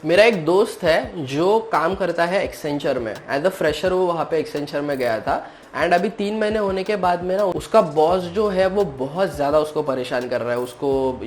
मेरा एक दोस्त है जो काम करता है एक्सेंचर में, एज अ फ्रेशर वो वहाँ पे एक्सेंचर में गया था। एंड अभी 3 महीने होने के बाद में ना उसका बॉस जो है वो बहुत ज़्यादा उसको परेशान कर रहा है, उसको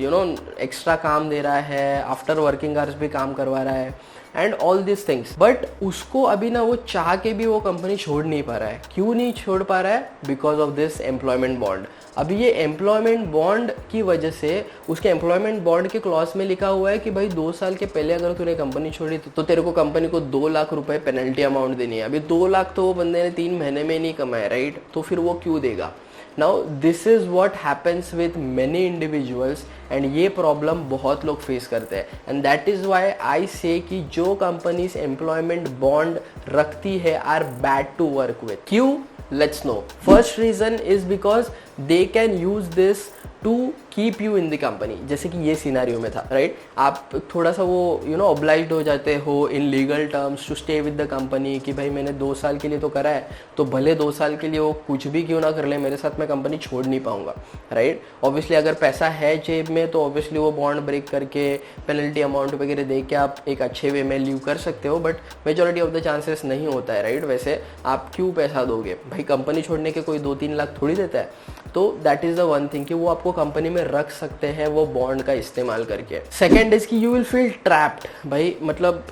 एक्स्ट्रा काम दे रहा है, आफ्टर वर्किंग आवर्स भी काम करवा रहा है and all this things. But उसको अभी ना वो चाह के भी वो कंपनी छोड़ नहीं पा रहा है। क्यों नहीं छोड़ पा रहा है? Because of this employment bond. अभी ये एम्प्लॉयमेंट बॉन्ड की वजह से उसके एम्प्लॉयमेंट बॉन्ड के क्लॉज में लिखा हुआ है कि भाई 2 साल के पहले अगर तूने कंपनी छोड़ी तो तेरे को कंपनी को 2 लाख रुपए पेनल्टी अमाउंट देनी है। अभी 2 लाख तो वो बंदे ने 3 महीने में नहीं कमाया, राइट? तो फिर वो क्यों देगा? Now this is what happens with many individuals and ये प्रॉब्लम बहुत लोग फेस करते हैं। And that is why I say कि जो कंपनीज एम्प्लॉयमेंट बॉन्ड रखती है are bad to work with. क्यों? Let's know. First reason is because they can use this to keep you in the company. जैसे कि ये सिनेरियो में था, राइट? आप थोड़ा सा वो ऑब्लाइज्ड हो जाते हो in legal terms to stay with the company कि भाई मैंने 2 साल के लिए तो करा है, तो भले 2 साल के लिए वो कुछ भी क्यों ना कर ले, मेरे साथ मैं कंपनी छोड़ नहीं पाऊंगा, राइट? ऑब्वियसली अगर पैसा है जेब में तो ऑब्वियसली वो बॉन्ड ब्रेक करके पेनल्टी अमाउंट वगैरह दे के आप एक अच्छे वे में लीव कर सकते हो, but majority of the chances नहीं होता है, राइट? वैसे आप क्यों पैसा दोगे भाई? कंपनी छोड़ने के कोई 2-3 लाख थोड़ी देता है। तो that is the one thing कि वो आपको कंपनी में रख सकते हैं वो बॉन्ड का इस्तेमाल करके। सेकेंड इज कि यू विल फील ट्रैप्ड। भाई मतलब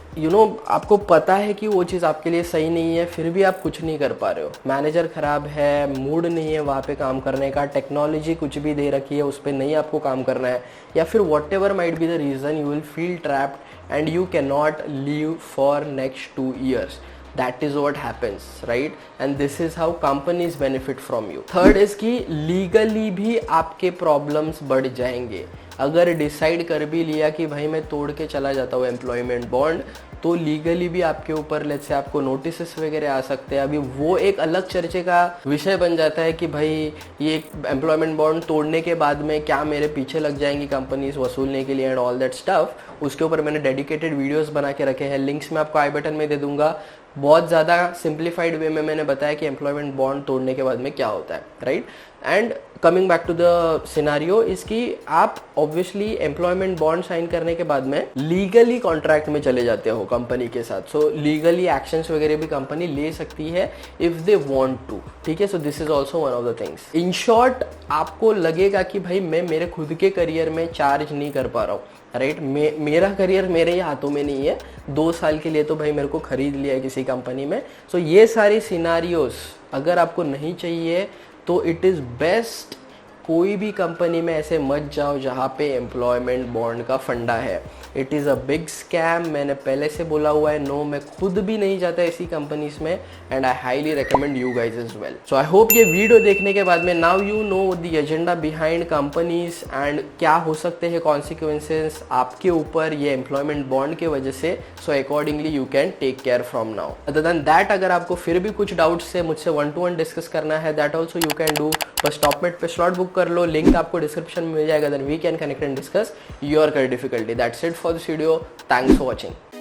आपको पता है कि वो चीज़ आपके लिए सही नहीं है, फिर भी आप कुछ नहीं कर पा रहे हो। मैनेजर खराब है, मूड नहीं है वहाँ पे काम करने का, टेक्नोलॉजी कुछ भी दे रखी है उस पर नहीं आपको काम करना है, या फिर what ever might be the reason, you will feel trapped and you cannot leave for next 2 years. That is what happens, right? And this is how companies benefit from you. Third is कि legally भी आपके problems बढ़ जाएंगे। अगर decide कर भी लिया कि भाई मैं तोड़ के चला जाता हूँ एम्प्लॉयमेंट बॉन्ड, तो लीगली भी आपके ऊपर लेट्स से आपको नोटिस वगैरह आ सकते हैं। अभी वो एक अलग चर्चे का विषय बन जाता है कि भाई ये एम्प्लॉयमेंट बॉन्ड तोड़ने के बाद में क्या मेरे पीछे लग जाएंगी कंपनीज वसूलने के लिए एंड ऑल दैट स्टफ। उसके ऊपर मैंने डेडिकेटेड वीडियोस बना के रखे हैं, लिंक्स मैं आपको आई बटन में दे दूंगा। बहुत ज़्यादा सिंप्लीफाइड वे में मैंने बताया कि एम्प्लॉयमेंट बॉन्ड तोड़ने के बाद में क्या होता है, right? And coming back to the scenario इसकी, आप ऑब्वियसली एम्प्लॉयमेंट बॉन्ड साइन करने के बाद में लीगली कॉन्ट्रैक्ट में चले जाते हो कंपनी के साथ। सो लीगली एक्शंस वगैरह भी कंपनी ले सकती है इफ दे वांट टू, ठीक है? So this is also one of the things. In short, आपको लगेगा कि भाई मैं मेरे खुद के करियर में चार्ज नहीं कर पा रहा हूँ, राइट? मेरा करियर मेरे ही हाथों में नहीं है, 2 साल के लिए तो भाई मेरे को खरीद लिया है किसी कंपनी में। सो ये सारी सिनारियोस अगर आपको नहीं चाहिए तो इट इज़ बेस्ट कोई भी कंपनी में ऐसे मत जाओ जहाँ पे एम्प्लॉयमेंट बॉन्ड का फंडा है। It is a big scam. मैंने पहले से बोला हुआ है, नो, मैं खुद भी नहीं जाता ऐसी कंपनीज में and I highly recommend you guys as well. So I hope ये वीडियो देखने के बाद में now you know the agenda behind companies and क्या हो सकते हैं कॉन्सिक्वेंसेस आपके ऊपर ये एम्प्लॉयमेंट बॉन्ड की वजह से। So accordingly you can take care from now. Other than that, अगर आपको फिर भी कुछ डाउट्स है मुझसे 1-to-1 डिस्कस करना है, that also you can do. बस टॉपमेट पे स्लॉट बुक कर लो, लिंक आपको डिस्क्रिप्शन में मिल जाएगा। Then we can connect and discuss your career difficulty. That's it for this video. Thanks for watching.